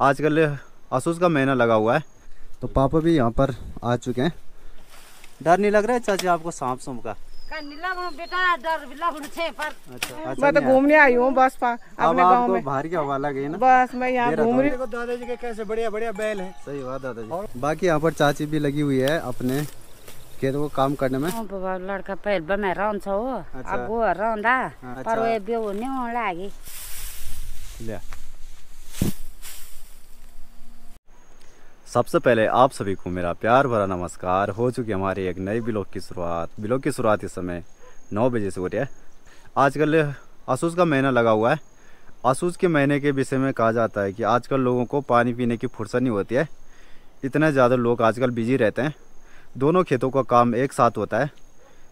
आजकल आसूस का महीना लगा हुआ है तो पापा भी यहाँ पर आ चुके हैं। डर नहीं लग रहा है चाची आपको सांप सूप का? बेटा डर भी लगने छे पर अच्छा मैं तो घूमने आई हूँ बस अपने गांव में। बाहर की हवा लगी ना, बस मैं यहाँ घूम रही हूँ। दादाजी के कैसे बढ़िया बढ़िया बैल है। सही बात दादाजी। बाकी यहाँ पर चाची भी लगी हुई है अपने खेतों को काम करने में। बाबा लड़का पहले बना रहन्छ हो अब गो रहँदा पर वे बेउ नि लागि ले। सबसे पहले आप सभी को मेरा प्यार भरा नमस्कार। हो चुकी हमारी एक नई ब्लॉग की शुरुआत। ब्लॉग की शुरुआत इस समय 9 बजे से हो रही है। आजकल आसूस का महीना लगा हुआ है। आसूस के महीने के विषय में कहा जाता है कि आजकल लोगों को पानी पीने की फुर्सत नहीं होती है। इतने ज़्यादा लोग आजकल बिजी रहते हैं। दोनों खेतों का काम एक साथ होता है।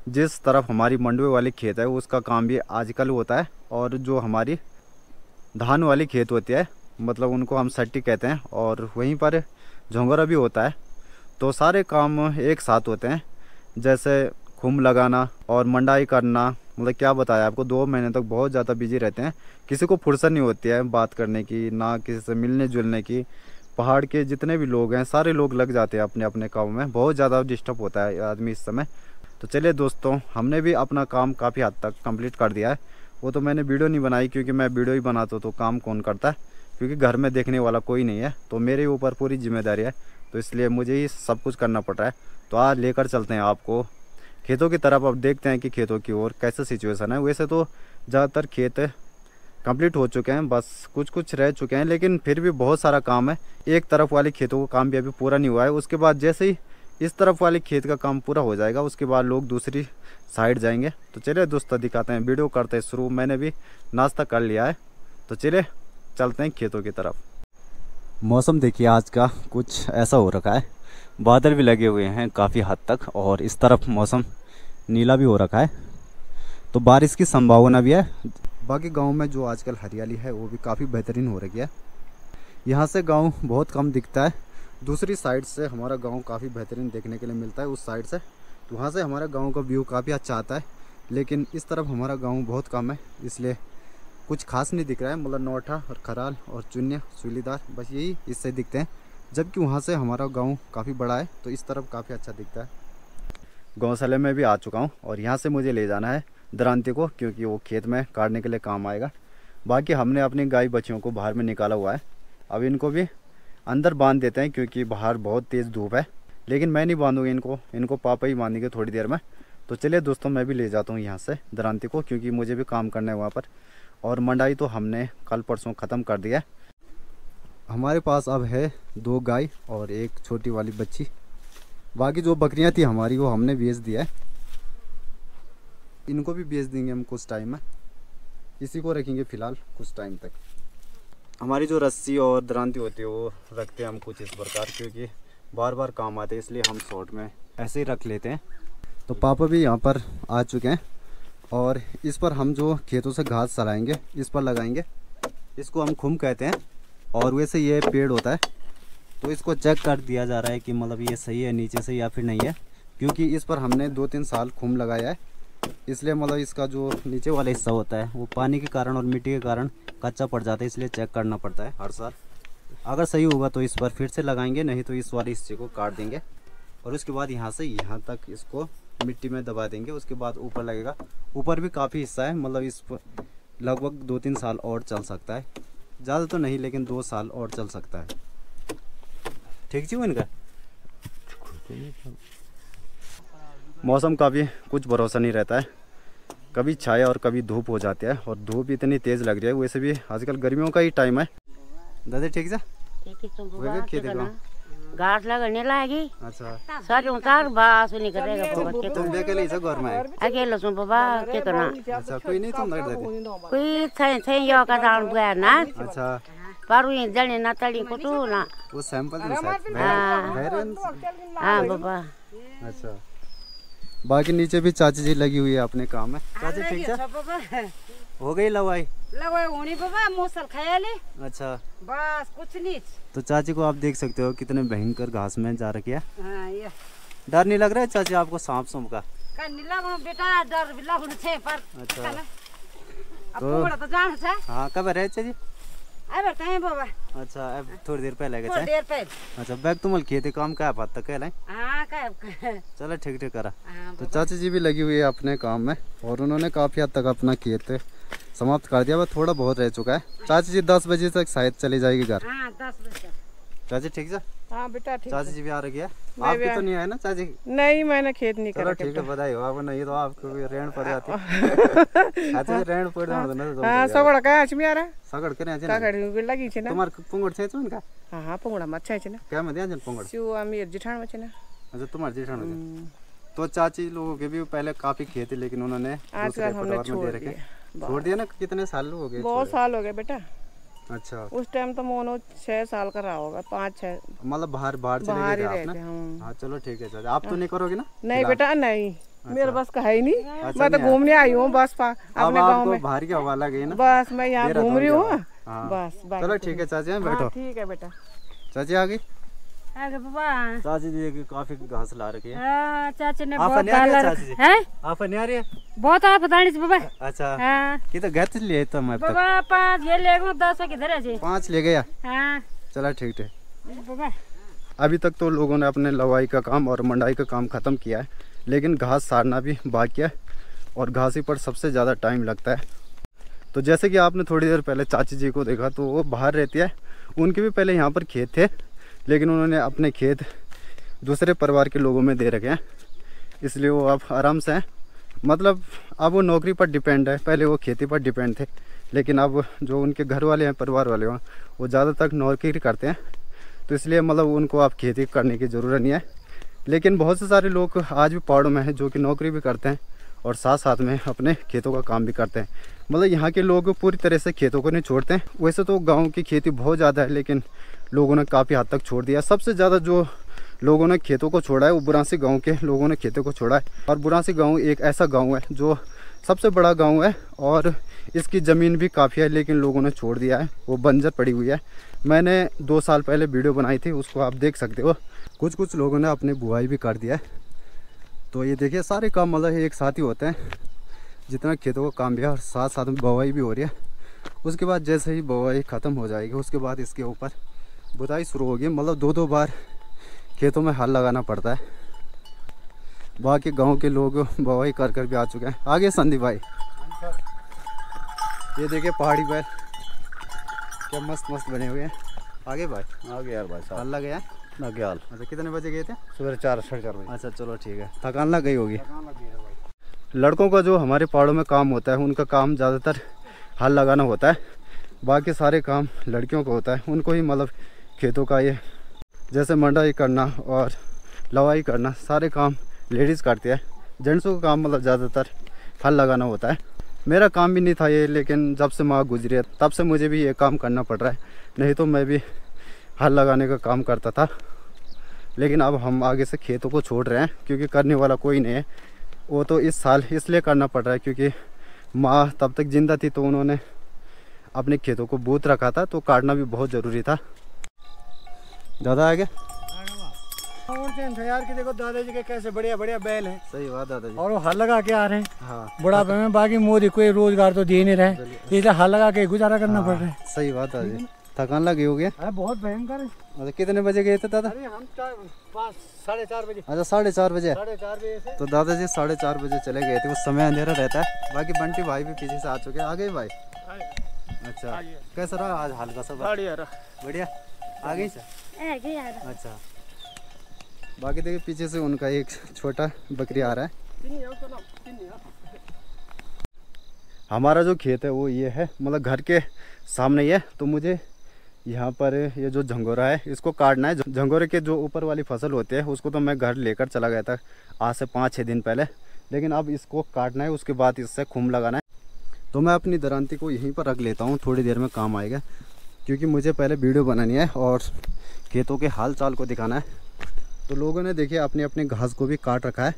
जिस तरफ हमारी मंडुए वाली खेत है उसका काम भी आजकल होता है, और जो हमारी धान वाली खेत होती है मतलब उनको हम सट्टी कहते हैं, और वहीं पर झोंगरा भी होता है। तो सारे काम एक साथ होते हैं, जैसे खुम लगाना और मंडाई करना। मतलब क्या बताया आपको, 2 महीने तक बहुत ज़्यादा बिजी रहते हैं। किसी को फुर्सत नहीं होती है बात करने की, ना किसी से मिलने जुलने की। पहाड़ के जितने भी लोग हैं सारे लोग लग जाते हैं अपने अपने काम में। बहुत ज़्यादा डिस्टर्ब होता है आदमी इस समय। तो चलिए दोस्तों, हमने भी अपना काम काफ़ी हद तक कंप्लीट कर दिया है। वो तो मैंने वीडियो नहीं बनाई क्योंकि मैं वीडियो ही बनाता तो काम कौन करता है, क्योंकि घर में देखने वाला कोई नहीं है। तो मेरे ऊपर पूरी जिम्मेदारी है, तो इसलिए मुझे ही सब कुछ करना पड़ रहा है। तो आज लेकर चलते हैं आपको खेतों की तरफ। अब देखते हैं कि खेतों की ओर कैसा सिचुएशन है। वैसे तो ज़्यादातर खेत कंप्लीट हो चुके हैं, बस कुछ कुछ रह चुके हैं, लेकिन फिर भी बहुत सारा काम है। एक तरफ वाली खेतों का काम भी अभी पूरा नहीं हुआ है। उसके बाद जैसे ही इस तरफ वाली खेत का काम पूरा हो जाएगा उसके बाद लोग दूसरी साइड जाएंगे। तो चलिए दोस्तों दिखाते हैं, वीडियो करते हैं शुरू। मैंने भी नाश्ता कर लिया है, तो चलिए चलते हैं खेतों की तरफ। मौसम देखिए आज का कुछ ऐसा हो रखा है, बादल भी लगे हुए हैं काफ़ी हद तक, और इस तरफ मौसम नीला भी हो रखा है, तो बारिश की संभावना भी है। बाकी गांव में जो आजकल हरियाली है वो भी काफ़ी बेहतरीन हो रही है। यहाँ से गांव बहुत कम दिखता है, दूसरी साइड से हमारा गांव काफ़ी बेहतरीन देखने के लिए मिलता है। उस साइड से तो वहाँ से हमारा गांव का व्यू काफ़ी अच्छा आता है, लेकिन इस तरफ हमारा गांव बहुत कम है, इसलिए कुछ खास नहीं दिख रहा है। मतलब नौठा और खराल और चुन्या सूलीदार बस यही इससे दिखते हैं, जबकि वहाँ से हमारा गांव काफ़ी बड़ा है तो इस तरफ काफ़ी अच्छा दिखता है। गौशाले में भी आ चुका हूँ, और यहाँ से मुझे ले जाना है दरांती को, क्योंकि वो खेत में काटने के लिए काम आएगा। बाकी हमने अपनी गाय बच्चियों को बाहर में निकाला हुआ है, अब इनको भी अंदर बांध देते हैं क्योंकि बाहर बहुत तेज़ धूप है। लेकिन मैं नहीं बांधूंगी इनको पापा ही बांधेंगे थोड़ी देर में। तो चलिए दोस्तों, मैं भी ले जाता हूँ यहाँ से दरांती को, क्योंकि मुझे भी काम करना है वहाँ पर। और मंडाई तो हमने कल परसों ख़त्म कर दिया। हमारे पास अब है 2 गाय और एक छोटी वाली बच्ची। बाकी जो बकरियां थी हमारी वो हमने बेच दिया है, इनको भी बेच देंगे हम कुछ टाइम में। इसी को रखेंगे फ़िलहाल कुछ टाइम तक। हमारी जो रस्सी और दरांती होती है वो रखते हैं हम कुछ इस प्रकार, क्योंकि बार बार काम आते हैं, इसलिए हम शॉर्ट में ऐसे ही रख लेते हैं। तो पापा भी यहाँ पर आ चुके हैं, और इस पर हम जो खेतों से घास चलाएंगे इस पर लगाएंगे। इसको हम खुम कहते हैं, और वैसे ये पेड़ होता है। तो इसको चेक कर दिया जा रहा है कि मतलब ये सही है नीचे से या फिर नहीं है, क्योंकि इस पर हमने 2-3 साल खुम लगाया है, इसलिए मतलब इसका जो नीचे वाला हिस्सा होता है वो पानी के कारण और मिट्टी के कारण कच्चा पड़ जाता है, इसलिए चेक करना पड़ता है हर साल। अगर सही होगा तो इस पर फिर से लगाएंगे, नहीं तो इस वाले हिस्से को काट देंगे, और उसके बाद यहाँ से यहाँ तक इसको मिट्टी में दबा देंगे। उसके बाद ऊपर लगेगा। ऊपर भी काफ़ी हिस्सा है, मतलब इस पर लगभग 2-3 साल और चल सकता है, ज़्यादा तो नहीं लेकिन 2 साल और चल सकता है। ठीक जी इनका मौसम का भी कुछ भरोसा नहीं रहता है, कभी छाया और कभी धूप हो जाती है, और धूप इतनी तेज़ लग रही है। वैसे भी आजकल गर्मियों का ही टाइम है। दादा ठीक है घास लगाने लागी। अच्छा सर उतार बास नहीं करेगा बाबा। तुम अकेले ही घर में अकेले सुन बाबा के करना। अच्छा कोई नहीं तुम लड़ देते कोई थे यो का दान बुआ ना। अच्छा पारू ये जने ना तड़ी को तू ना वो सैंपल थे हां बाबा। अच्छा बाकी नीचे भी चाची जी लगी हुई है अपने काम में। चाची ठीक है हो गई लवाई होनी बाबा मौसल खाया ले। अच्छा बस कुछ नहीं। तो चाची को आप देख सकते हो कितने भयंकर घास में जा रखी है। हां ये डर नहीं लग रहा है चाची आपको सांप सूप का? नहीं लगा बेटा डर भी लगने छे पर। अच्छा अब पूरा तो जान छे। हां कब रहे चाची? अबे कहीं बाबा अच्छा अब थोड़ी देर पहले गए थोड़ी देर पहले। अच्छा बैग तुम खेती काम का बात तक है हाँ चलो ठीक ठीक करा। हाँ, तो चाची जी भी लगी हुई है अपने काम में और उन्होंने काफ़ी हद तक अपना खेत समाप्त कर दिया। बस थोड़ा बहुत रह चुका है। चाची जी 10 बजे तक शायद चली जाएगी घर। हाँ 10 बजे। चाची ठीक है। हाँ बेटा ठीक चाची जी भी आ रही है। आपकी तो नहीं है ना चाची? नहीं मैंने खेत नहीं करा। ठीक है बधाई हो। आप नहीं तो आपको भी रेंट पड़ जाती चाची रेंट पड़ जाता ना तो हाँ सगड़ का आज में आ रहा सगड़ करे आज का खड़ी लगी छे ना तुम्हार पुंगड़ छे उनका। हाँ हाँ पुंगड़ा मत छे ना क्या में दिया जन पुंगड़ शिव अमीर जिठान में छे ना। अच्छा तुम्हारे जेठान में। तो चाची लोगों के भी पहले काफी खेती लेकिन उन्होंने आजकल हमने छोड़ दिया ना। कितने साल हो गए? बहुत साल हो गए बेटा। अच्छा उस टाइम तो मोनो 6 साल का रहा होगा 5-6 मतलब बाहर चले गए आपने। हाँ चलो ठीक है चाचा। आप तो नहीं करोगे ना? नहीं बेटा नहीं मेरे बस का है ही नहीं। मैं तो घूमने आई हूँ बस अपने गांव में। बाहर की हवा लगी ना बस मैं यहाँ घूम रही हूँ बस। चलो ठीक है चाची बैठो। ठीक है बेटा। चाची आ गई। बाबा चाची जी काफी घास ला रखी है। चाची ने आप बहुत नहीं आ रही डाला चाची जी? है। आप नहीं आ रही है? बहुत आप बतानी बाबा। अच्छा हाँ कि तो घर लिए तो मैं बाबा 5 ये ले गो 10 किधर है जी? 5 ले गया। हाँ चला ठीक है। बाबा अभी तक तो लोगों ने अपने लवाई का काम और मंडाई का काम ख़त्म किया है लेकिन घास सारना भी बाकी है और घासी पर सबसे ज़्यादा टाइम लगता है। तो जैसे कि आपने थोड़ी देर पहले चाची जी को देखा तो वो बाहर रहती है। उनके भी पहले यहाँ पर खेत थे लेकिन उन्होंने अपने खेत दूसरे परिवार के लोगों में दे रखे हैं इसलिए वो अब आराम से हैं। मतलब अब वो नौकरी पर डिपेंड है। पहले वो खेती पर डिपेंड थे लेकिन अब जो उनके घर वाले हैं परिवार वाले हैं वो ज़्यादा तक नौकरी करते हैं तो इसलिए मतलब उनको अब खेती करने की ज़रूरत नहीं है। लेकिन बहुत से सारे लोग आज भी पहाड़ों में हैं जो कि नौकरी भी करते हैं और साथ साथ में अपने खेतों का काम भी करते हैं। मतलब यहाँ के लोग पूरी तरह से खेतों को नहीं छोड़ते हैं। वैसे तो गांव की खेती बहुत ज़्यादा है लेकिन लोगों ने काफ़ी हद तक छोड़ दिया। सबसे ज़्यादा जो लोगों ने खेतों को छोड़ा है वो बुरांसी गांव के लोगों ने खेतों को छोड़ा है। और बुरांसी गांव एक ऐसा गांव है जो सबसे बड़ा गांव है और इसकी ज़मीन भी काफ़ी है लेकिन लोगों ने छोड़ दिया है। वो बंजर पड़ी हुई है। मैंने 2 साल पहले वीडियो बनाई थी उसको आप देख सकते हो। कुछ लोगों ने अपनी बुआई भी कर दिया है। तो ये देखिए सारे काम मतलब एक साथ ही होते हैं। जितना खेतों का काम भी है और साथ साथ में बुआई भी हो रही है। उसके बाद जैसे ही बुआई ख़त्म हो जाएगी उसके बाद इसके ऊपर बुताई शुरू होगी। मतलब 2-2 बार खेतों में हल लगाना पड़ता है। बाकी गांव के लोग बुआई कर भी आ चुके हैं। आगे संदीप भाई ये देखिए पहाड़ी बैल क्या मस्त बने हुए हैं। आगे भाई आगे यार भाई साहब हल लग गया ना क्या हाल? अच्छा कितने बजे गए थे? सवेरे 4-4:30 बजे। अच्छा चलो ठीक है। थकान लग गई होगी। लड़कों का जो हमारे पहाड़ों में काम होता है उनका काम ज़्यादातर हल लगाना होता है। बाकी सारे काम लड़कियों को होता है। उनको ही मतलब खेतों का ये जैसे मंडाई करना और लवाई करना सारे काम लेडीज़ करती है। जेंट्सों का काम मतलब ज़्यादातर हल लगाना होता है। मेरा काम भी नहीं था ये लेकिन जब से माँ गुजरी है तब से मुझे भी ये काम करना पड़ रहा है। नहीं तो मैं भी हल लगाने का काम करता था लेकिन अब हम आगे से खेतों को छोड़ रहे हैं क्योंकि करने वाला कोई नहीं है। वो तो इस साल इसलिए करना पड़ रहा है क्योंकि माँ तब तक जिंदा थी तो उन्होंने अपने खेतों को बूत रखा था तो काटना भी बहुत ज़रूरी था। दादा आ गया यार कि देखो दादाजी के कैसे बढ़िया बैल है। सही बात दादाजी। और वो हल लगा के आ रहे हैं। हाँ बुढ़ापे में बाकी मोदी कोई रोजगार तो दे नहीं रहे इसलिए हल लगा के गुजारा करना पड़ रहा है। सही बात दादाजी। थकान लगी हो गया? बहुत भयंकर है। अच्छा कितने बजे गए थे दादा? अरे हम 4-4:30 बजे। अच्छा 4:30 बजे। 4:30 बजे से तो दादाजी 4:30 बजे चले गए थे। उस समय अंधेरा रहता है। बाकी बंटी भाई भी पीछे से आ चुके हैं। आ गए भाई? अच्छा कैसा रहा आज हल्का सा? बढ़िया आ गई। अच्छा बाकी देखिए पीछे से उनका एक छोटा बकरी आ रहा है। हमारा जो खेत है वो ये है मतलब घर के सामने ही है। तो मुझे यहाँ पर ये जो झंगोरा है इसको काटना है। झंगोरे के जो ऊपर वाली फसल होती है उसको तो मैं घर लेकर चला गया था आज से 5-6 दिन पहले लेकिन अब इसको काटना है। उसके बाद इससे खुम लगाना है। तो मैं अपनी दरांती को यहीं पर रख लेता हूँ। थोड़ी देर में काम आएगा क्योंकि मुझे पहले वीडियो बनानी है और खेतों के हाल चाल को दिखाना है। तो लोगों ने देखिए अपनी अपनी घास को भी काट रखा है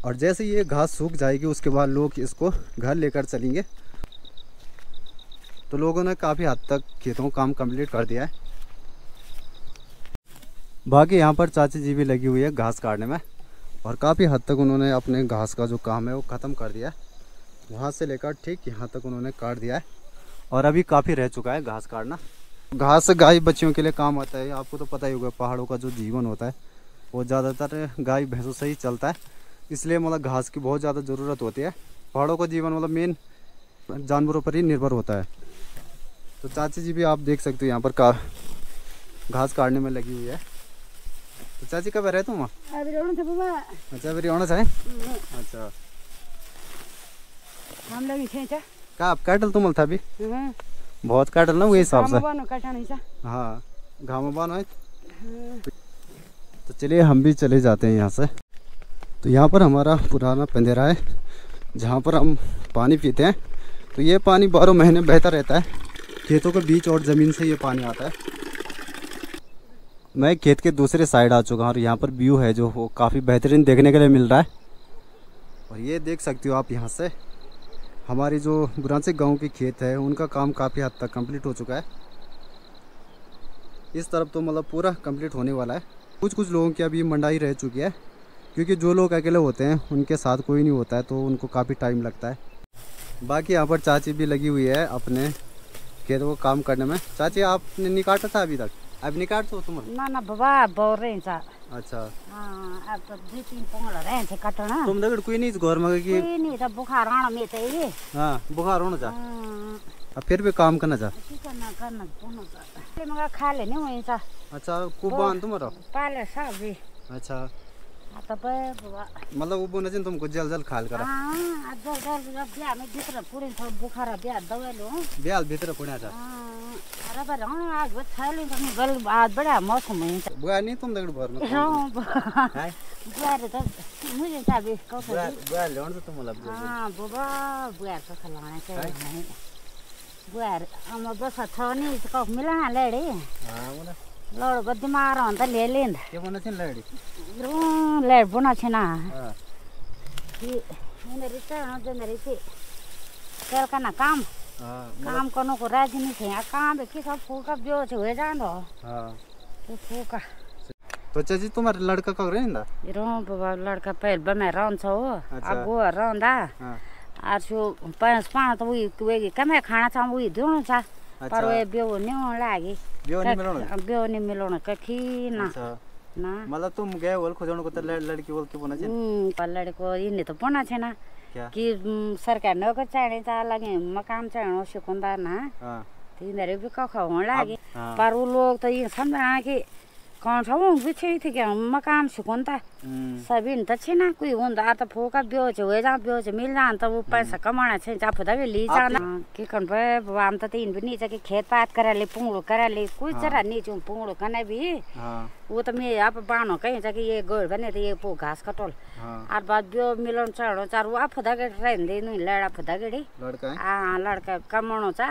और जैसे ये घास सूख जाएगी उसके बाद लोग इसको घर लेकर चलेंगे। तो लोगों ने काफ़ी हद तक खेतों का काम कंप्लीट कर दिया है। बाकी यहाँ पर चाची जी भी लगी हुई है घास काटने में और काफ़ी हद तक उन्होंने अपने घास का जो काम है वो ख़त्म कर दिया है। वहाँ से लेकर ठीक यहाँ तक उन्होंने काट दिया है और अभी काफ़ी रह चुका है घास काटना। घास गाय बच्चियों के लिए काम आता है, आपको तो पता ही होगा। पहाड़ों का जो जीवन होता है वो ज़्यादातर गाय भैंसों से ही चलता है, इसलिए मतलब घास की बहुत ज़्यादा ज़रूरत होती है। पहाड़ों का जीवन मतलब मेन जानवरों पर ही निर्भर होता है। तो चाची जी भी आप देख सकते हो यहाँ पर घास काटने में लगी हुई है। तो चाची कब रहे तुम? अच्छा अभी रोना है। अच्छा हम लगी छे का आप काटल तुम था अभी बहुत काटल ना वही हिसाब से। हाँ घामा बान है। तो चलिए हम भी चले जाते हैं यहाँ से। तो यहाँ पर हमारा पुराना पंदेरा है जहाँ पर हम पानी पीते हैं। तो ये पानी 12 महीने बहता रहता है, खेतों के बीच और ज़मीन से ये पानी आता है। मैं खेत के दूसरे साइड आ चुका हूँ और यहाँ पर व्यू है जो वो काफ़ी बेहतरीन देखने के लिए मिल रहा है। और ये देख सकते हो आप यहाँ से हमारी जो बुरांसी गांव की खेत है उनका काम काफ़ी हद तक कंप्लीट हो चुका है। इस तरफ तो मतलब पूरा कंप्लीट होने वाला है। कुछ लोगों की अभी मंडाई रह चुकी है, क्योंकि जो लोग अकेले होते हैं उनके साथ कोई नहीं होता है तो उनको काफ़ी टाइम लगता है। बाकी यहाँ पर चाची भी लगी हुई है अपने खेतों को काम करने में। चाची आपने नहीं काटा था अभी तक? अभी नहीं काट तो तुम? ना बाबा बोर रहे छ। अच्छा अब तो 2-3 पोंगड़ रहे छ काटना। तुम दगड़ कोई नहीं घर में कि? कोई नहीं, तो बुखार आना में चाहिए। हाँ बुखार होना जा। अब फिर भी काम करना जा। करना पोनो जा मगा खा ले नहीं वही छ। अच्छा कुबान तुम्हारा पाले सब भी। अच्छा तब बाबा मतलब वो न तुमको जल खाल करा। हाँ जल बिया में भीतर पूरी थोड़ा बुखार बिया दवाई लो बिया भीतर पुण्या जा। अरे पर आज वो थैली तो गल आज बड़ा मौसम है। बुआ नहीं तुम दगड़ भर में? हां बुआ रे तो मुझे चाबी को बुआ लोन से तुम लब। हां बाबा बुआ को खलाना चाहिए। बुआ हम बस थोनी को मिलाना लेडी। हां वो लोड गद्दी मार ಅಂತ ಲೇಲಿಂದ के बना छिन लेडी लेड बना छिना। हां ये रिश्ता न जे रिश्ते कल का ना काम काम करने को राजी नहीं थे। काम के सब फूल का बियो छ हो जानो। हां तो फूल का तो चाची तुम्हारा लड़का कब रहंदा? रो बाबा लड़का पहल बमे रहन छ हो अब रहंदा। हां आज जो 5 तो वही कमे खाना छ वही दोनो छ। पर वे बियो नहीं लागी बियो नहीं मिलोना कखी ना। ना मतलब तुम गए बोल खोजण को तो लड़की बोल के बना छ। लड़को इने तो बना छ ना कि सरकार नौकर चाहिए ता लगे मकान चाहिए सिकुंदा ना। हां तिनीहरु भी कखाउन लागे पर उ लोग तो ये समझना कि कौन सा वो बिछे थे क्या मकान सिकुंदा सभी न तछे ना कोई होंदा तो फोका बियो छ हो जा बियो छ मिल जान तो वो पैसा कमाना छ जा फदा भी ली जाना के कन बे हम तो तीन भी नहीं जाके खेत पात करा ले पुंगड़ो करा ले कुछ जरा नहीं चुम पुंगड़ो कने भी। हां वो तो मैं आप बानो कहीं जाके ये गोड़ बने तो ये पो घास कटोल और बाद बियो मिलन चढ़ो चार वो फदा के रहन दे नहीं लड़ा फदा गेड़ी लड़का हां लड़का कमानो चा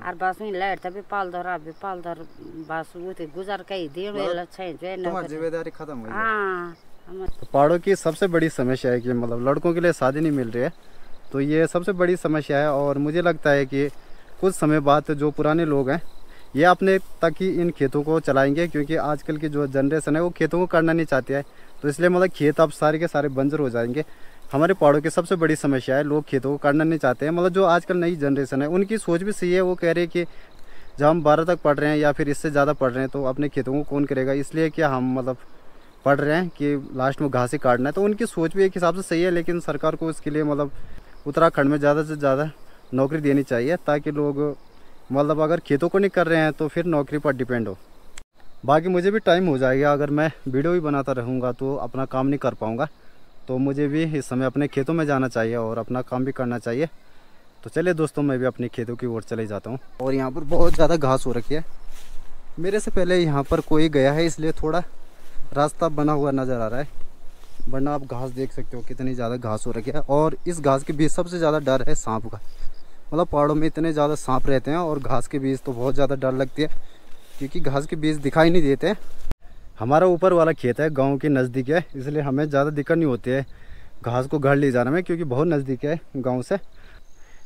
और बस में लड़ तभी पाल दर बस वो तो गुजार कई दिन वेला छै जे ना जिम्मेदारी खत्म हो गई। हां तो पहाड़ों की सबसे बड़ी समस्या है कि मतलब लड़कों के लिए शादी नहीं मिल रही है, तो ये सबसे बड़ी समस्या है। और मुझे लगता है कि कुछ समय बाद जो पुराने लोग हैं ये अपने तक ही इन खेतों को चलाएंगे, क्योंकि आजकल की जो जनरेशन है वो खेतों को करना नहीं चाहती है। तो इसलिए मतलब खेत अब सारे के सारे बंजर हो जाएंगे। हमारे पहाड़ों की सबसे बड़ी समस्या है लोग खेतों को करना नहीं चाहते हैं। मतलब जो आजकल नई जनरेशन है उनकी सोच भी सही है, वो कह रहे हैं कि जब हम 12 तक पढ़ रहे हैं या फिर इससे ज़्यादा पढ़ रहे हैं तो अपने खेतों को कौन करेगा, इसलिए क्या हम मतलब पढ़ रहे हैं कि लास्ट में घास ही काटना है। तो उनकी सोच भी एक हिसाब से सही है, लेकिन सरकार को इसके लिए मतलब उत्तराखंड में ज़्यादा से ज़्यादा नौकरी देनी चाहिए, ताकि लोग मतलब अगर खेतों को नहीं कर रहे हैं तो फिर नौकरी पर डिपेंड हो। बाकी मुझे भी टाइम हो जाएगा, अगर मैं वीडियो भी बनाता रहूँगा तो अपना काम नहीं कर पाऊँगा। तो मुझे भी इस समय अपने खेतों में जाना चाहिए और अपना काम भी करना चाहिए। तो चलिए दोस्तों मैं भी अपने खेतों की ओर चले जाता हूँ। और यहाँ पर बहुत ज़्यादा घास हो रखी है, मेरे से पहले यहाँ पर कोई गया है इसलिए थोड़ा रास्ता बना हुआ नज़र आ रहा है, वरना आप घास देख सकते हो कितनी ज़्यादा घास हो रखी है। और इस घास के बीच सबसे ज़्यादा डर है सांप का। मतलब पहाड़ों में इतने ज़्यादा सांप रहते हैं और घास के बीच तो बहुत ज़्यादा डर लगती है, क्योंकि घास के बीच दिखाई नहीं देते। हमारा ऊपर वाला खेत है गांव के नज़दीक है, इसलिए हमें ज़्यादा दिक्कत नहीं होती है घास को घर ले जाने में, क्योंकि बहुत नज़दीक है गांव से।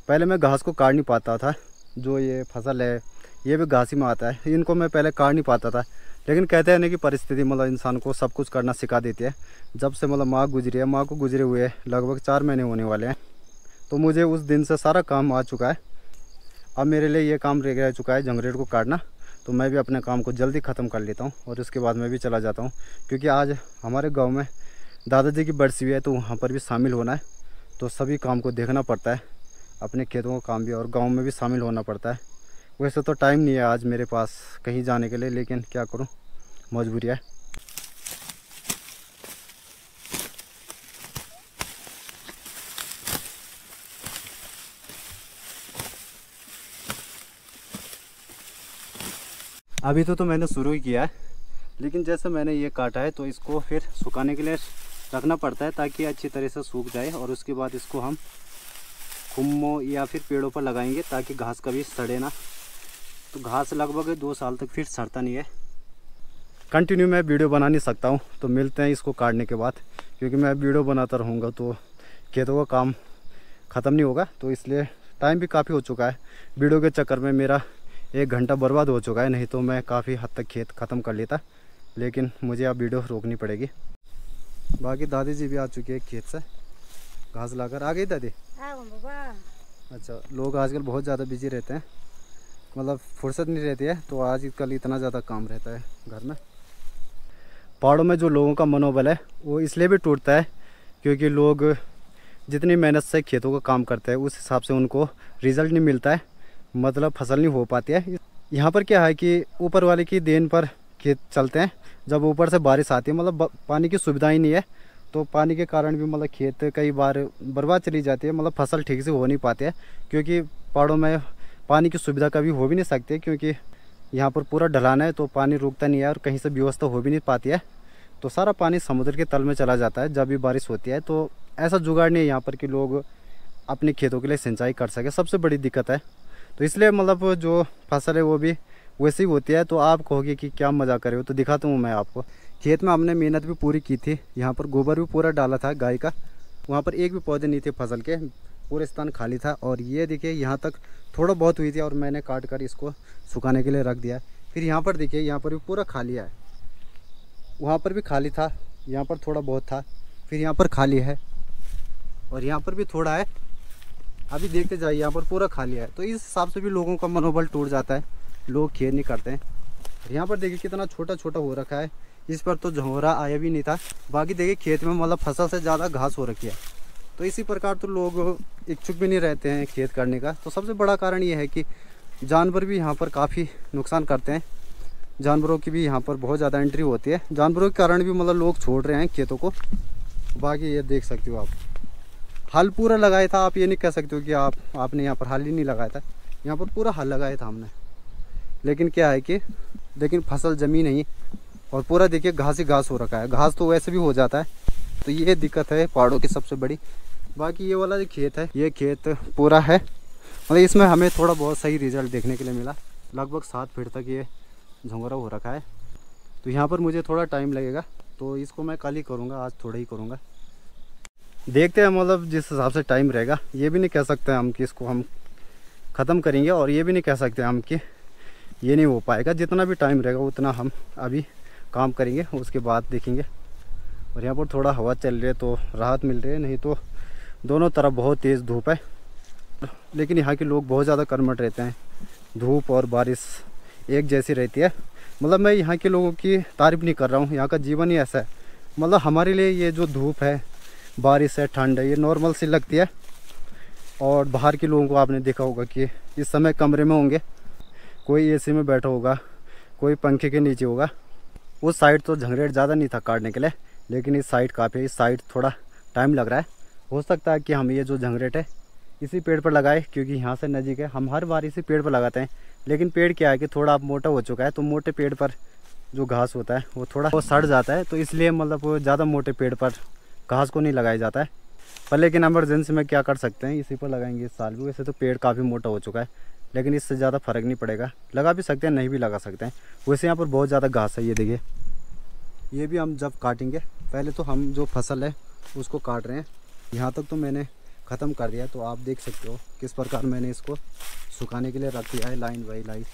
पहले मैं घास को काट नहीं पाता था, जो ये फसल है ये भी घास ही में आता है, इनको मैं पहले काट नहीं पाता था। लेकिन कहते हैं ना कि परिस्थिति मतलब इंसान को सब कुछ करना सिखा देती है। जब से मतलब माँ गुजरी है, माँ को गुजरे हुए लगभग 4 महीने होने वाले हैं, तो मुझे उस दिन से सारा काम आ चुका है। अब मेरे लिए ये काम रह चुका है जंगरेट को काटना। तो मैं भी अपने काम को जल्दी ख़त्म कर लेता हूँ और उसके बाद मैं भी चला जाता हूँ, क्योंकि आज हमारे गांव में दादाजी की बरसी हुई है, तो वहाँ पर भी शामिल होना है। तो सभी काम को देखना पड़ता है, अपने खेतों का काम भी और गांव में भी शामिल होना पड़ता है। वैसे तो टाइम नहीं है आज मेरे पास कहीं जाने के लिए, लेकिन क्या करूं, मजबूरी है। अभी तो मैंने शुरू ही किया है, लेकिन जैसे मैंने ये काटा है तो इसको फिर सुखाने के लिए रखना पड़ता है ताकि अच्छी तरह से सूख जाए, और उसके बाद इसको हम खुम्मों या फिर पेड़ों पर लगाएंगे ताकि घास कभी सड़े ना। तो घास लगभग 2 साल तक फिर सड़ता नहीं है। कंटिन्यू मैं वीडियो बना नहीं सकता हूँ, तो मिलते हैं इसको काटने के बाद, क्योंकि मैं वीडियो बनाता रहूँगा तो खेतों का काम ख़त्म नहीं होगा। तो इसलिए टाइम भी काफ़ी हो चुका है, वीडियो के चक्कर में मेरा 1 घंटा बर्बाद हो चुका है, नहीं तो मैं काफ़ी हद तक खेत ख़त्म कर लेता, लेकिन मुझे अब वीडियो रोकनी पड़ेगी। बाकी दादी जी भी आ चुकी है खेत से घास लाकर। आ गई दादी? अच्छा, लोग आजकल बहुत ज़्यादा बिजी रहते हैं, मतलब फुर्सत नहीं रहती है, तो आजकल इतना ज़्यादा काम रहता है घर में। पहाड़ों में जो लोगों का मनोबल है वो इसलिए भी टूटता है क्योंकि लोग जितनी मेहनत से खेतों का काम करते हैं उस हिसाब से उनको रिज़ल्ट नहीं मिलता है, मतलब फसल नहीं हो पाती है। यहाँ पर क्या है कि ऊपर वाले की देन पर खेत चलते हैं। जब ऊपर से बारिश आती है, मतलब पानी की सुविधा ही नहीं है, तो पानी के कारण भी मतलब खेत कई बार बर्बाद चली जाती है, मतलब फसल ठीक से हो नहीं पाती है, क्योंकि पहाड़ों में पानी की सुविधा कभी हो भी नहीं सकती, क्योंकि यहाँ पर पूरा ढलान है, तो पानी रुकता नहीं है और कहीं से व्यवस्था हो भी नहीं पाती है। तो सारा पानी समुद्र के तल में चला जाता है जब भी बारिश होती है। तो ऐसा जुगाड़ नहीं है यहाँ पर कि लोग अपने खेतों के लिए सिंचाई कर सके, सबसे बड़ी दिक्कत है। तो इसलिए मतलब जो फसल है वो भी वैसे ही होती है। तो आप कहोगे कि क्या मज़ा करे हो, तो दिखाता हूँ मैं आपको। खेत में हमने मेहनत भी पूरी की थी, यहाँ पर गोबर भी पूरा डाला था गाय का, वहाँ पर एक भी पौधे नहीं थे फसल के, पूरे स्थान खाली था। और ये देखिए यहाँ तक थोड़ा बहुत हुई थी और मैंने काट कर इसको सुखाने के लिए रख दिया। फिर यहाँ पर देखिए, यहाँ पर भी पूरा खाली है, वहाँ पर भी खाली था, यहाँ पर थोड़ा बहुत था, फिर यहाँ पर खाली है और यहाँ पर भी थोड़ा है। अभी देखते जाइए, यहाँ पर पूरा खाली है। तो इस हिसाब से भी लोगों का मनोबल टूट जाता है, लोग खेत नहीं करते हैं। यहाँ पर देखिए कितना छोटा छोटा हो रखा है, इस पर तो झोंगरा आया भी नहीं था। बाकी देखिए खेत में मतलब फसल से ज़्यादा घास हो रखी है। तो इसी प्रकार तो लोग इच्छुक भी नहीं रहते हैं खेत करने का। तो सबसे बड़ा कारण ये है कि जानवर भी यहाँ पर काफ़ी नुकसान करते हैं, जानवरों की भी यहाँ पर बहुत ज़्यादा एंट्री होती है। जानवरों के कारण भी मतलब लोग छोड़ रहे हैं खेतों को। बाकी ये देख सकते हो आप, हल पूरा लगाया था, आप ये नहीं कह सकते हो कि आपने यहाँ पर हल ही नहीं लगाया था, यहाँ पर पूरा हल लगाया था हमने। लेकिन क्या है कि लेकिन फसल जमी नहीं और पूरा देखिए घास ही घास हो रखा है। घास तो वैसे भी हो जाता है, तो ये दिक्कत है पहाड़ों की सबसे बड़ी। बाकी ये वाला जो खेत है, ये खेत पूरा है, मतलब इसमें हमें थोड़ा बहुत सही रिजल्ट देखने के लिए मिला। लगभग 7 फीट तक ये झोंगरा हो रखा है। तो यहाँ पर मुझे थोड़ा टाइम लगेगा, तो इसको मैं कल ही करूँगा, आज थोड़ा ही करूँगा। देखते हैं मतलब जिस हिसाब से टाइम रहेगा। ये भी नहीं कह सकते हम कि इसको हम ख़त्म करेंगे, और ये भी नहीं कह सकते हम कि ये नहीं हो पाएगा। जितना भी टाइम रहेगा उतना हम अभी काम करेंगे, उसके बाद देखेंगे। और यहाँ पर थोड़ा हवा चल रही है तो राहत मिल रही है, नहीं तो दोनों तरफ बहुत तेज़ धूप है। लेकिन यहाँ के लोग बहुत ज़्यादा कर्मठ रहते हैं, धूप और बारिश एक जैसी रहती है। मतलब मैं यहाँ के लोगों की तारीफ़ नहीं कर रहा हूँ, यहाँ का जीवन ही ऐसा है। मतलब हमारे लिए ये जो धूप है, बारिश है, ठंड है, ये नॉर्मल सी लगती है। और बाहर के लोगों को आपने देखा होगा कि इस समय कमरे में होंगे, कोई एसी में बैठा होगा, कोई पंखे के नीचे होगा। उस साइड तो झंगरेट ज़्यादा नहीं था काटने के लिए, लेकिन इस साइड काफ़ी, इस साइड थोड़ा टाइम लग रहा है। हो सकता है कि हम ये जो झंगरेट है इसी पेड़ पर लगाए, क्योंकि यहाँ से नज़दीक है। हम हर बार इसी पेड़ पर लगाते हैं, लेकिन पेड़ क्या है कि थोड़ा अब मोटा हो चुका है, तो मोटे पेड़ पर जो घास होता है वो थोड़ा सड़ जाता है। तो इसलिए मतलब वो ज़्यादा मोटे पेड़ पर घास को नहीं लगाया जाता है। पर लेकिन एमरजेंसी में क्या कर सकते हैं, इसी पर लगाएंगे इस साल भी। वैसे तो पेड़ काफ़ी मोटा हो चुका है, लेकिन इससे ज़्यादा फ़र्क नहीं पड़ेगा। लगा भी सकते हैं, नहीं भी लगा सकते हैं। वैसे यहाँ पर बहुत ज़्यादा घास है, ये देखिए। ये भी हम जब काटेंगे, पहले तो हम जो फसल है उसको काट रहे हैं। यहाँ तक तो मैंने ख़त्म कर दिया, तो आप देख सकते हो किस प्रकार मैंने इसको सुखाने के लिए रख दिया है, लाइन बाई लाइन।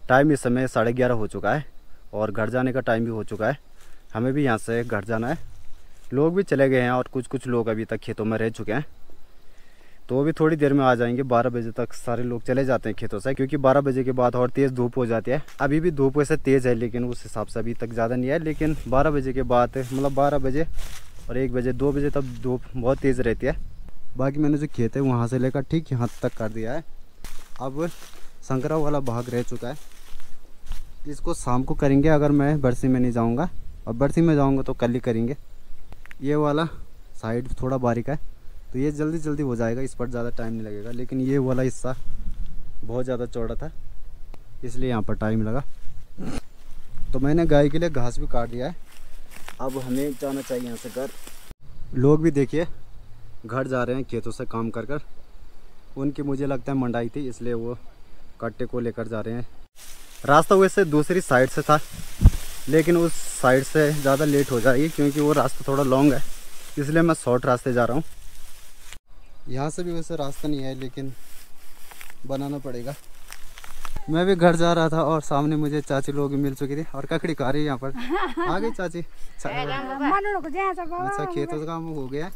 टाइम इस समय 11:30 हो चुका है और घर जाने का टाइम भी हो चुका है। हमें भी यहाँ से घर जाना है। लोग भी चले गए हैं और कुछ लोग अभी तक खेतों में रह चुके हैं, तो वो भी थोड़ी देर में आ जाएंगे। 12 बजे तक सारे लोग चले जाते हैं खेतों से, क्योंकि 12 बजे के बाद और तेज़ धूप हो जाती है। अभी भी धूप वैसे तेज़ है, लेकिन उस हिसाब से अभी तक ज़्यादा नहीं है। लेकिन 12 बजे के बाद मतलब 12 बजे और 1 बजे 2 बजे तक धूप बहुत तेज़ रहती है। बाकी मैंने जो खेत है वहाँ से लेकर ठीक यहाँ तक कर दिया है। अब संकरा वाला भाग रह चुका है, इसको शाम को करेंगे अगर मैं बरसी में नहीं जाऊँगा। और बरसी में जाऊँगा तो कल ही करेंगे। ये वाला साइड थोड़ा बारीक है तो ये जल्दी जल्दी हो जाएगा, इस पर ज़्यादा टाइम नहीं लगेगा। लेकिन ये वाला हिस्सा बहुत ज़्यादा चौड़ा था, इसलिए यहाँ पर टाइम लगा। तो मैंने गाय के लिए घास भी काट दिया है। अब हमें जाना चाहिए यहाँ से घर। लोग भी देखिए घर जा रहे हैं खेतों से काम कर कर। उनकी मुझे लगता है मंडाई थी, इसलिए वो कट्टे को लेकर जा रहे हैं। रास्ता वैसे दूसरी साइड से था, लेकिन उस साइड से ज़्यादा लेट हो जाएगी क्योंकि वो रास्ता थोड़ा लॉन्ग है, इसलिए मैं शॉर्ट रास्ते जा रहा हूँ। यहाँ से भी वैसे रास्ता नहीं है, लेकिन बनाना पड़ेगा। मैं भी घर जा रहा था और सामने मुझे चाची लोग मिल चुकी थी और ककड़ी खा रही है यहाँ पर। आ गई चाची। अच्छा खेतों का काम हो गया।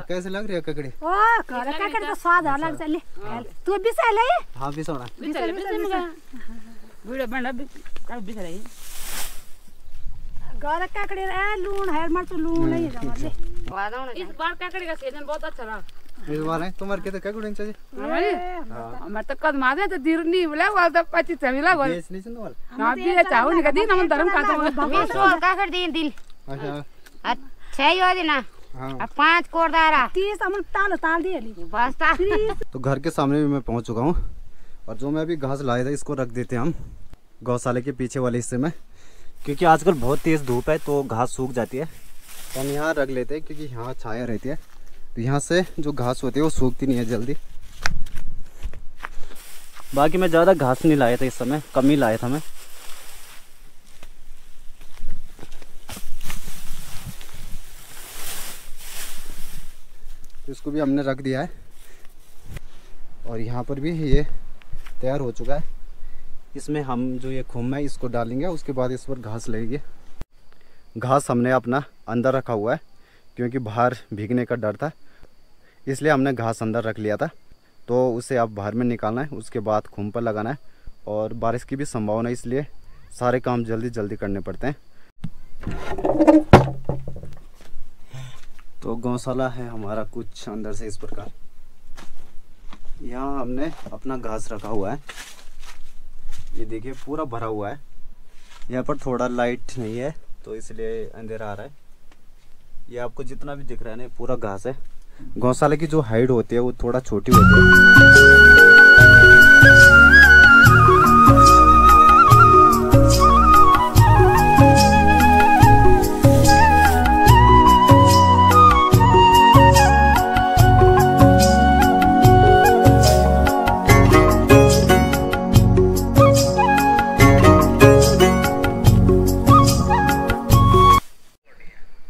कैसे लग रही है ककड़ी? हाँ भी सोना लून है मत लून नहीं है। इस बार काकड़ी का सीजन बहुत अच्छा रहा। इस बार है तुम्हारे के तो ककड़ी चाहिए हमारे तो कद मादे तो दिर नहीं बोला वाल तो 25 मिला बोल बेच नहीं चंदवाल ना भी चाहू नहीं कदी हम धर्म खाता हूं। 20 और काकड़ दिन दिल। अच्छा 6 यो दिन हां 5 कोरदारा 30 हम ताल दिए बस ता। तो घर के सामने भी मैं पहुंच चुका हूं और जो मैं अभी घास लाया था इसको रख देते हैं हम गौशाला के पीछे वाले हिस्से में, क्योंकि आजकल बहुत तेज़ धूप है तो घास सूख जाती है। तो हम यहाँ रख लेते हैं क्योंकि यहाँ छाया रहती है, तो यहाँ से जो घास होती है वो सूखती नहीं है जल्दी। बाकी मैं ज़्यादा घास नहीं लाया था इस समय, कम ही लाया था मैं। तो इसको भी हमने रख दिया है और यहाँ पर भी ये तैयार हो चुका है। इसमें हम जो ये खुम है इसको डालेंगे, उसके बाद इस पर घास लगेगी। घास हमने अपना अंदर रखा हुआ है क्योंकि बाहर भीगने का डर था, इसलिए हमने घास अंदर रख लिया था। तो उसे अब बाहर में निकालना है, उसके बाद खुम पर लगाना है। और बारिश की भी संभावना है, इसलिए सारे काम जल्दी जल्दी करने पड़ते हैं। तो गौशाला है हमारा कुछ अंदर से इस प्रकार। यहाँ हमने अपना घास रखा हुआ है, ये देखिए पूरा भरा हुआ है। यहाँ पर थोड़ा लाइट नहीं है तो इसलिए अंधेरा आ रहा है। ये आपको जितना भी दिख रहा है ना पूरा घास है। गौशाला की जो हाइट होती है वो थोड़ा छोटी होती है।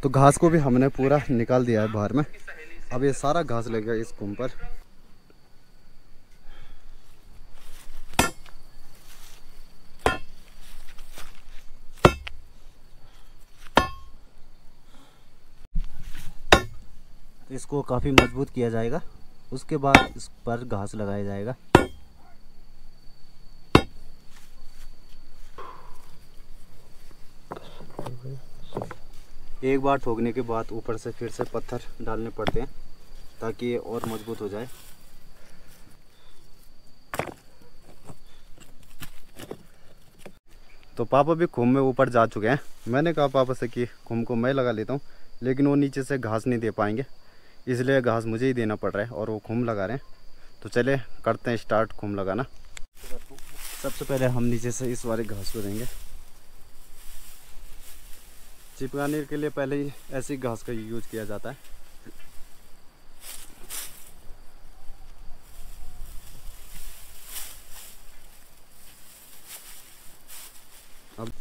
तो घास को भी हमने पूरा निकाल दिया है बाहर में। अब ये सारा घास लगेगा इस कुम पर। तो इसको काफ़ी मजबूत किया जाएगा, उसके बाद इस पर घास लगाया जाएगा। एक बार ठोकने के बाद ऊपर से फिर से पत्थर डालने पड़ते हैं ताकि ये और मजबूत हो जाए। तो पापा भी खुम में ऊपर जा चुके हैं। मैंने कहा पापा से कि खुम को मैं लगा लेता हूँ, लेकिन वो नीचे से घास नहीं दे पाएंगे, इसलिए घास मुझे ही देना पड़ रहा है और वो खुम लगा रहे हैं। तो चले करते हैं स्टार्ट खुम लगाना। सबसे पहले हम नीचे से इस वाले घास को देंगे। चिपकाने के लिए पहले ही ऐसी घास का यूज किया जाता है। अब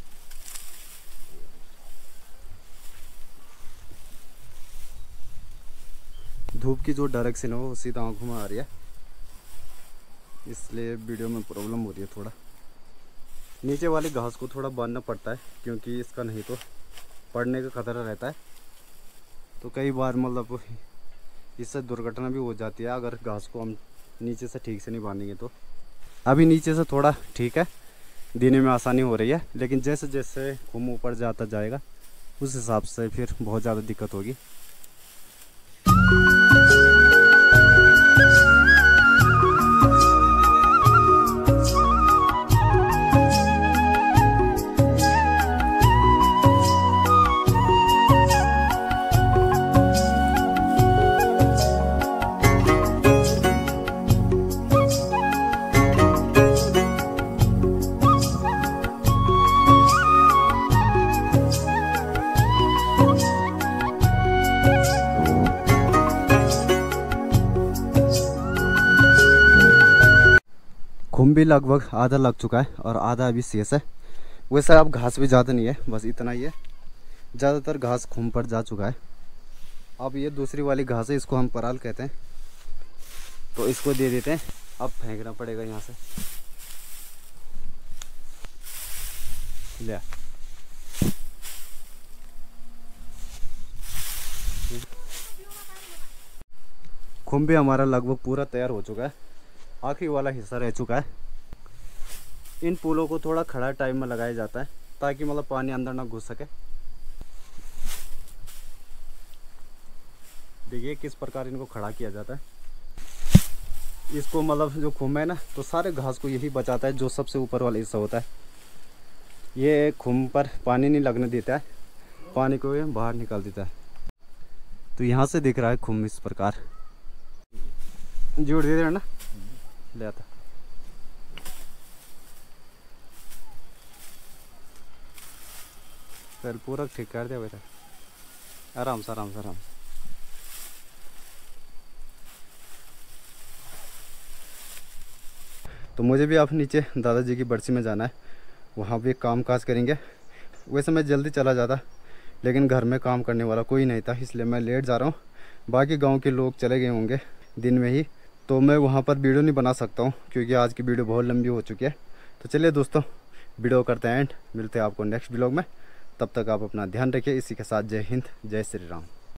धूप की जो डायरेक्शन है वो सीधा आंखों में आ रही है, इसलिए वीडियो में प्रॉब्लम हो रही है थोड़ा। नीचे वाली घास को थोड़ा बांधना पड़ता है क्योंकि इसका नहीं तो पड़ने का खतरा रहता है। तो कई बार मतलब इससे दुर्घटना भी हो जाती है अगर घास को हम नीचे से ठीक से नहीं बांधेंगे तो। अभी नीचे से थोड़ा ठीक है, देने में आसानी हो रही है, लेकिन जैसे जैसे खुम ऊपर जाता जाएगा उस हिसाब से फिर बहुत ज़्यादा दिक्कत होगी। खुम भी लगभग आधा लग चुका है और आधा अभी शेष है। वैसे अब घास भी ज़्यादा नहीं है, बस इतना ही है। ज़्यादातर घास खुम पर जा चुका है। अब ये दूसरी वाली घास है, इसको हम पराल कहते हैं, तो इसको दे देते हैं। अब फेंकना पड़ेगा यहाँ से। ले खुम भी हमारा लगभग पूरा तैयार हो चुका है, आखिरी वाला हिस्सा रह चुका है। इन पुलों को थोड़ा खड़ा टाइम में लगाया जाता है ताकि मतलब पानी अंदर ना घुस सके। देखिए किस प्रकार इनको खड़ा किया जाता है। इसको मतलब जो खुम है ना, तो सारे घास को यही बचाता है, जो सबसे ऊपर वाला हिस्सा होता है। ये खुम पर पानी नहीं लगने देता है, पानी को ये बाहर निकाल देता है। तो यहाँ से दिख रहा है खुम इस प्रकार। जोड़ दे रहे ना, ले आता। पहले पूरा ठीक कर दिया बेटा, आराम से आराम से आराम से। तो मुझे भी अब नीचे दादाजी की बरसी में जाना है, वहाँ भी काम काज करेंगे। वैसे मैं जल्दी चला जाता, लेकिन घर में काम करने वाला कोई नहीं था, इसलिए मैं लेट जा रहा हूँ। बाकी गांव के लोग चले गए होंगे दिन में ही, तो मैं वहाँ पर वीडियो नहीं बना सकता हूँ क्योंकि आज की वीडियो बहुत लंबी हो चुकी है। तो चलिए दोस्तों, वीडियो करते हैं एंड, मिलते हैं आपको नेक्स्ट व्लॉग में। तब तक आप अपना ध्यान रखिए। इसी के साथ जय हिंद, जय श्री राम।